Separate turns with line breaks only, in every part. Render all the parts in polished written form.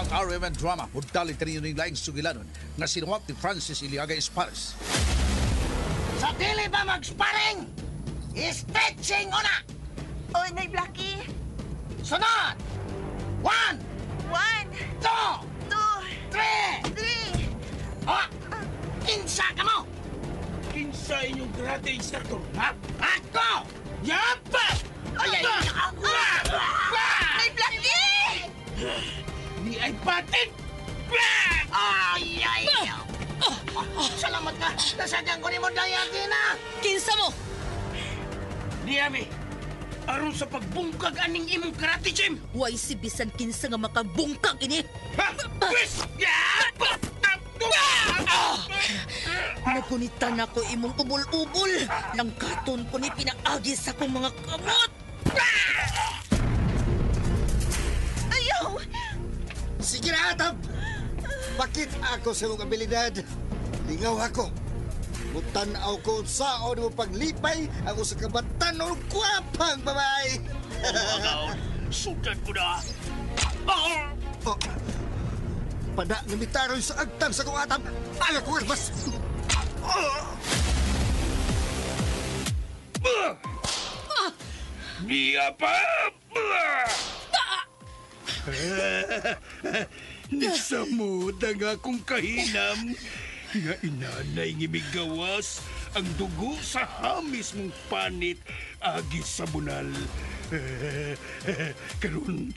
Ang RMN drama mudali kanino ning laing sugilanon nga sinuwat ni Francis Iliaga Espares.
Sa dili ba mag-sparring? Stretching una!
Oy, Nay Blackie.
Sunod! 1,
1,
2,
2,
3!
3.
O! Kinsa ka mo!
Kinsa inyong karate instructor, ha?
Ako!
Yapa!
Ay!
Nay Blackie!
Ni ay patin!
Ay! Salamat ka! Nasadyan ko ni mo dayati na!
Kinsa mo?
Ni Ami, aron sa pagbungkag aning imong karate gym!
Way si bisan kinsa nga makabungkag ini.
Ha? Pwes! Yapa!
Nagunitan ako imong ubol-ubol. Langkaton ko ni pinaagi sa kong mga kamot. Ayaw!
Sige na, Atab! Bakit ako sa mong abilidad? Lingaw ako. Mutanaw ko saan mo paglipay ako sa kabatan o kwapang babae.
Sudan ko na!
Oh, pada namitaroy sa agtang sa kong Atab. Ayaw ko mas.
Niya pa! Nisamod ang akong kahinam nga inanay ngimigawas ang dugo sa hamis mong panit agi sa bunal. Karon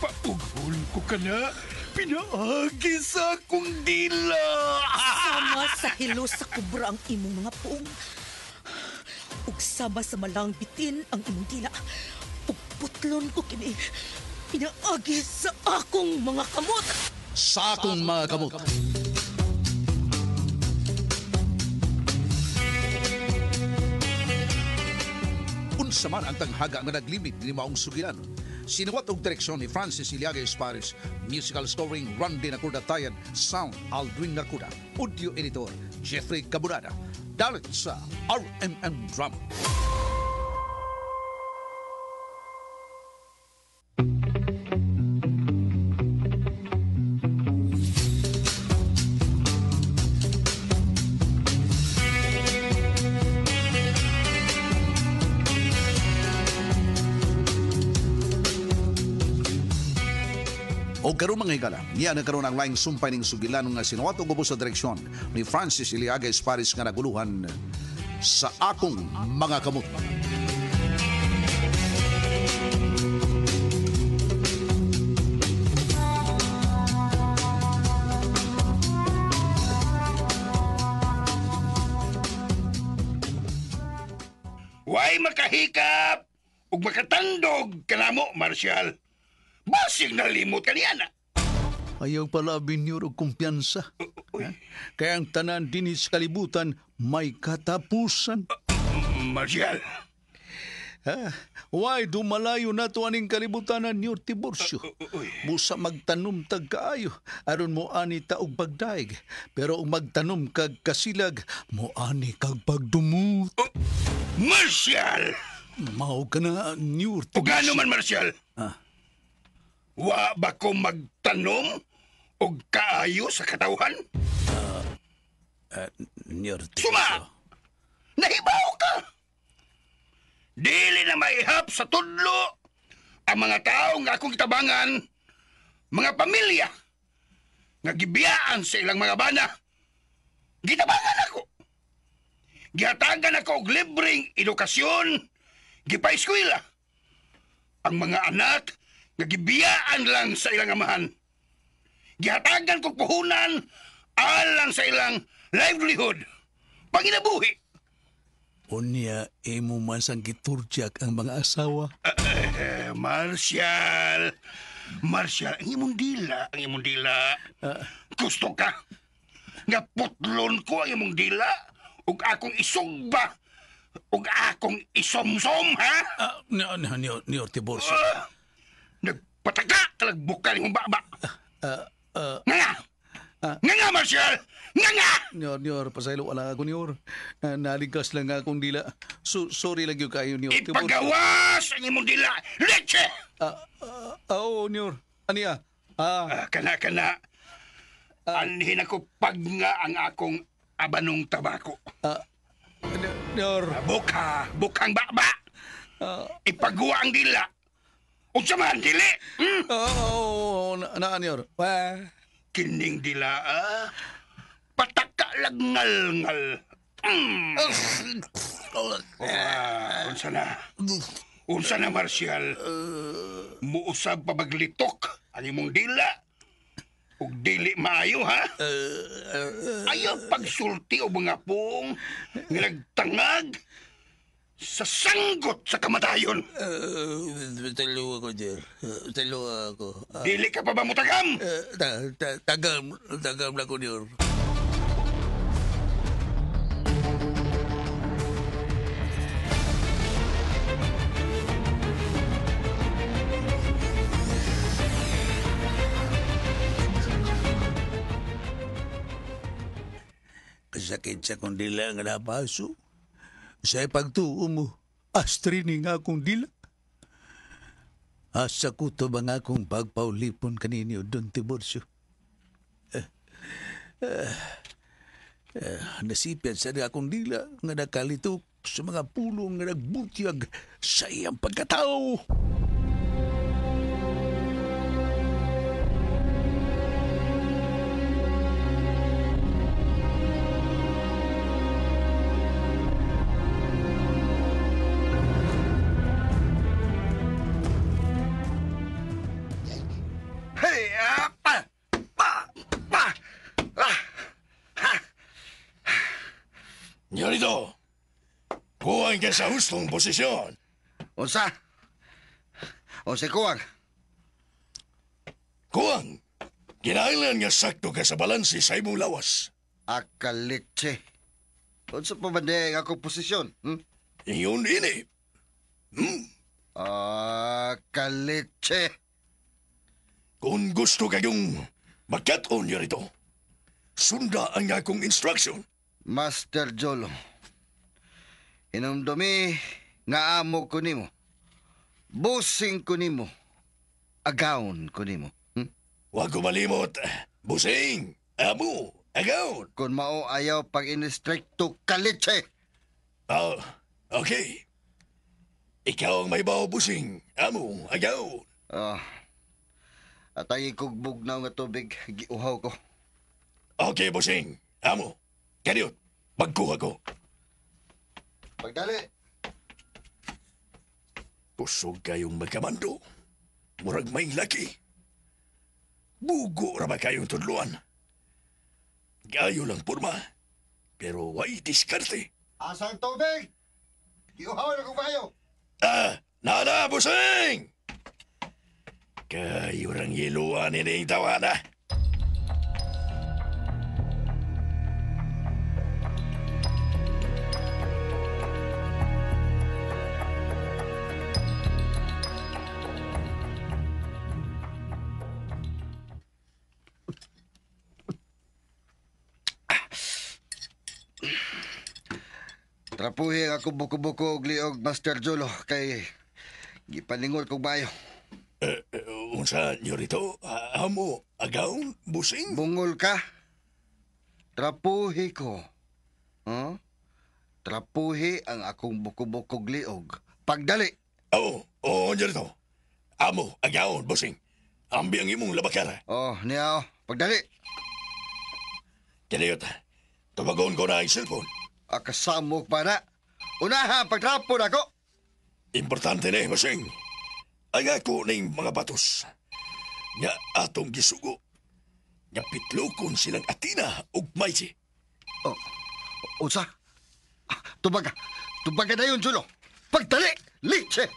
paughol ko ka na pinaagi sa akong dila.
Sama sa hilo sa kubra ang imong mga puong. Ug sama sa malang bitin ang imong dila. Ug putlon ko kini pinaagi sa akong mga kamot.
Sa akong mga kamot. Unsa man ang tanghaga nga naglimit ni maong sugilanon. Sinuwat og direksyon ni Francis Iliaga Espares, musical scoring Randy Nakurdatayan, sound Aldwin Nakuda, audio editor Jeffrey Cabunada. Dalit sa RMN Drama. O karon mga higala, niya nagkaroon ang laing sumpay ng sugilanon nga sinuwat og ubos sa direksyon ni Francis Iliaga Espares nga naguluhan sa akong mga kamot.
Way makahikap ug makatandog kanamo, Marshal. Basig nalimot ka niya na.
Ayaw pala binyur og kumpiyansa. Kaya ang tanan din sa kalibutan may katapusan.
Marshal,
Why dumalayo na to aning kalibutanan ni Tiburcio. Busa magtanom tag kaayo aron mo ani ta og pagdaig. Pero ug magtanom kag kasilag mo ani kag pagdumot.
Marshal!
Mao ka na ni
O
Tiburcio.
gano man, Marshal? Wa ba ko magtanom og kaayo sa katawhan?
Ni Tiburcio.
Suma! Nahibaw ka! Dili na maihap sa tudlo ang mga tao nga akong kitabangan, mga pamilya, nga gibiyaan sa ilang mga bana. Gitabangan ako. Gihatagan ako og libreng edukasyon, gipaeskwela. Ang mga anak nga gibiyaan lang sa ilang amahan. Gihatagan kog puhunan alang sa ilang livelihood, panginabuhi.
Unya imo man sang giturjak ang mga asawa.
Marshal, ang imong dila, Gusto ka nga putlon ko ang imong dila ug akong isugba ug akong isomsom, ha?
Ni Tiburcio.
Nagpataka talagbukal imong baba. Nga, Marshal! Nga!
Nior, pasaylo wala ako Nior. Naligkas lang akong dila. Sorry lang yung kayo Nior.
Ipagawas ang imong dila! Leche!
Oo, Nior. Aniya,
Kana. Anhin ako pag nga ang akong abanong tabako.
Nyor.
Bukang baba. Ipagawa ang dila. Unsa man dili?
Nyor.
Kining dila, pataka lagngal-ngal. Unsa na, Marcial? Muusab pa maglitok ang imong dila. Ug dili maayo, ha? Ayaw pagsulti o mga pong nagtangag sa sanggot sa kamatayon.
Talo ako, Jer. Talo ako.
Dili ka pa ba mutagam?
Tagam na ko, Jer. Kasakit sa kong dila nga napaso. Sa pagtuo mo, astrini nga akong dila. Asa ko to ba nga akong pagpaulipon kanini o Don Tiburcio? Nasipyan sa akong dila nga nakalitok sa mga pulong nga nagbutyag sa iyang pagkatao.
Ñorito, kuhaan ka sa hustong posisyon.
Unsa kuwang?
Kuhaan, kinailan nga sakto ka sa balansi sa imong lawas.
Akalitse. Unsa pa ba di ang akong posisyon?
Iyon ini.
Akalitse.
Kung gusto kayong magkat-on niyo rito, sunda ang akong instruction.
Master Jolo, inumdumi nga amo ko nimo. Busing ko nimo. Agawon ko nimo.
Huwag ko malimot, busing, amo, agaw.
Kung mao ayaw pag inistrikto kalitse.
Okay. Ikaw ang may bawa, busing, amo, agaw.
Atay kugbog na nga tubig, giuhaw ko.
Okay, busing, amo. Kaniyot, magkuha ko.
Pagdali.
Kusog kayong magkamando. Murag may laki. Bugo ra ba kayong tudluan? Gayo lang porma. Pero way diskarte.
Asang tubig! Giuhaw na ko kayo.
Nada, busing! Kayo rang yeluan ini tawana.
Trapuhi ako buko-buko og liog, Master Jolo, kay gipaningol kong bayo.
Unsa nyo rito? Amo, agaw, busing?
Bungol ka? Trapuhi ko. Trapuhi ang akong buko-buko og liog. Pagdali!
Oo, nyo rito. Amo, agaw, busing. Ambi ang imong labakara.
Niyaw. Pagdali!
Kaniyot, tumagon ko na ang cellphone.
Akasamok pa na. Unaha, pagtrapo na ko.
Importante na, busing. Ang ako ng mga batos. Nga atong gisugo. Nga pitlokon silang Atina ug Maisi.
Unsa? Tubaga. Tubaga na yun, Julo. Pagdali! Litse!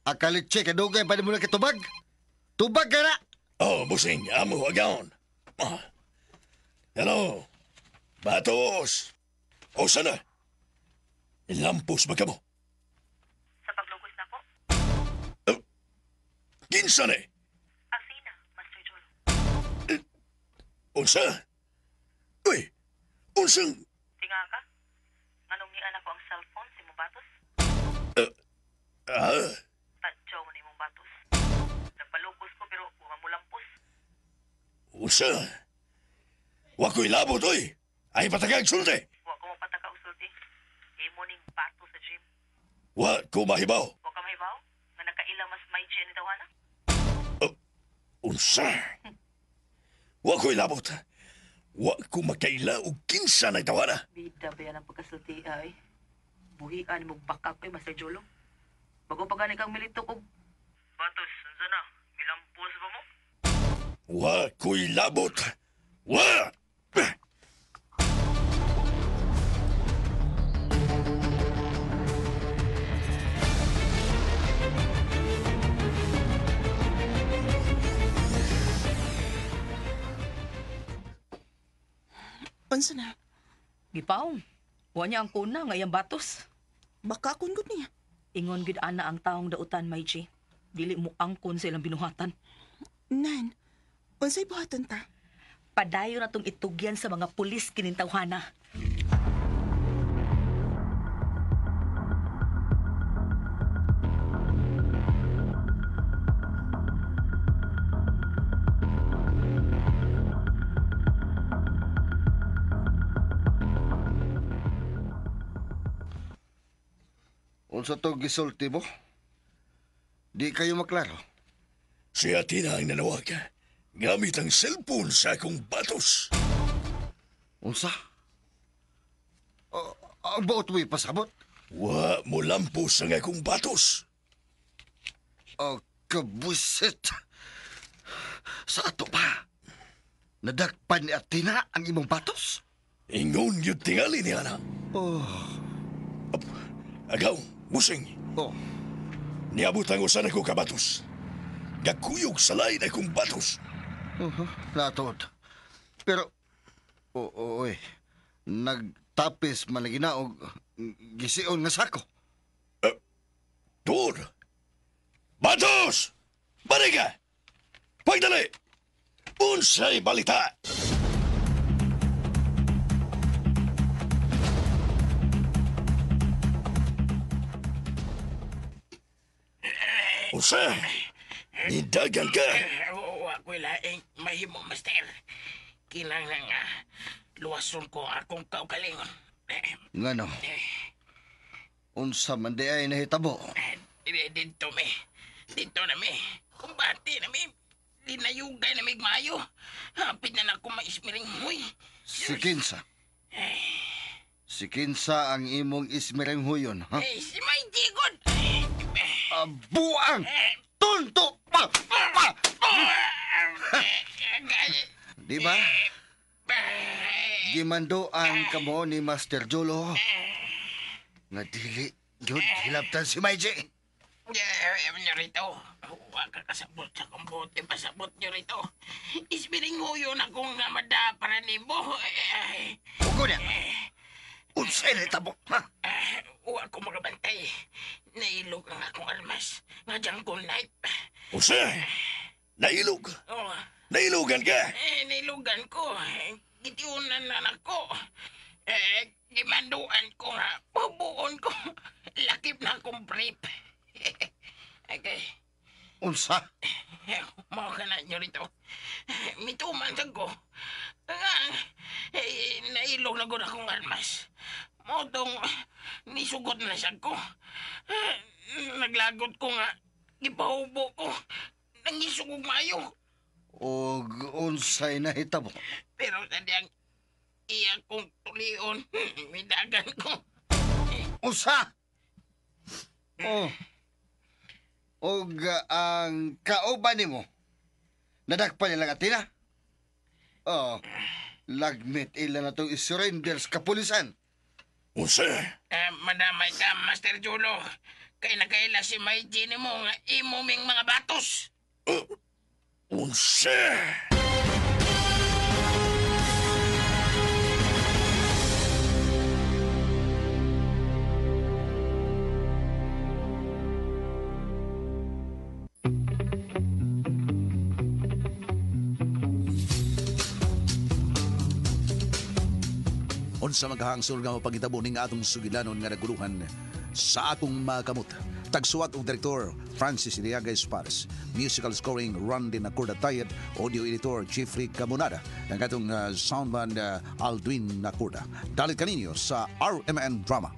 Akalitse, kadugay pa mo na kitubag? Tubag ka na!
Busing, amo, agaon. Hello? Batos? O sana? Lampos ba ka mo?
Sa paglugos na po.
kinsa ni?
Athena, Master Jolo.
Unsa? Uy, unsang...
Tinga ka? Nganong ni anak ko ang cellphone si mong batos? Tadyaw ni mong batos. Nagpalukos ko pero huwag mo lampos.
Unsa? Wa ko'y labot, oy. Ay patagag sulti.
Huwag ko mapataka usulti. Imo ning batos sa gym.
Wa ko mahibaw.
Huwag ka mahibaw? Nga nakaila mas may ni Tawana?
Unsa? Wa ko'y labot. Wa ko makaila og kinsa nagtawana.
Bida ba yan ang pagkasulti ay? Buhian mo bakak ko'y Master Jolo. Bago pa gani kang milito kog... Batos, saan na? Milampos ba mo?
Wa ko'y labot. Wa!
Unsa na?
Gipaong. Huwag niya ang kuna ngayang batos.
Baka akong gud niya.
Ingon gid ana ang taong dautan, Maiji. Dili mo angkon sa ilang binuhatan.
Nan, unsay buhaton ta?
Padayon na tong itugyan sa mga pulis kinintawhana.
Unsa to gisulti mo? Di kayo maklaro.
Si Athena ang nanawag. Gamit ang cellphone sa akong batos.
Unsa? Ang baot mo'y pasabot?
Wa mo lampos ang akong batos.
Kabuisit. Sa ato pa. Nadakpan ni Athena ang imong batos?
Ingon yun tingali ni Ana. Agaw, busing. Niabot ang usan ako kabatos. Gakuyog sa lain akong batos.
Natod. Pero, nagtapis man na ginaog, gisiyon nga sako.
Tuod! Batos! Bariga! Pagdali! Unsay balita! Unsa? Nidagan ka!
Wa ko'y laing mahimo, Master. Kinahanglan nga luwason ko akong kaugalingon.
Ngano? Unsa man di ay nahitabo?
Dito na mi. Kumbati na mi. Linayugay na mi mayo. Hapit na ako maismiring huy.
Si Kinsa. Si Kinsa ang imong ismireng huyon, ha?
Si May Jigod.
Buang! Tunto! Pa! Di ba? Gimandoan ka mo ni Master Jolo. Nga dili, yun, hilabtan si Maiji.
Nyo rito. Huwag ka kasabot sa kumbuti. Pasabot nyo rito. Isbiring huyo na kung namada para ni mo.
Huwag na. Unsay na tabo, ha?
Huwag ko magabantay. Nailog ang akong almas. Nga jungle night.
Unsa? Nailog?
Oh,
Nailugan ka?
nailugan ko. Gitiunan na ako. Gimanduan ko nga. Pabuon ko. Lakip na akong brief. Okay.
Unsa?
Mau ka na nyo rito. Mituman sa ko. Nga, nailog na ko na akong almas. Motong, nisugot na siya ko. Naglagot ko nga. Ipahubo ko. Nangisugog mayo.
O unsay na hitabo?
Pero sadyang iya kong tulion. Midagan ko.
Unsa? Ang kauban nimo. Nadakpan nilang Athena? Lagmit ila na itong isurrender sa kapulisan.
Unsa?
Madamay ka, Master Jolo. Kay nakaila si Maiji ni mo nga imuming mga batos.
Unsa?
Unsa maghahangsol nga mapangitabo ning atong sugilanon nga naguluhan sa akong makamot. Tagsuwat og Direktor Francis Iliaga Espares, musical scoring Randy Nakurda-Tayed, audio editor Jeffrey Camonada, ang atong sound band Aldwin Nakurda. Dalit kaninyo sa RMN Drama.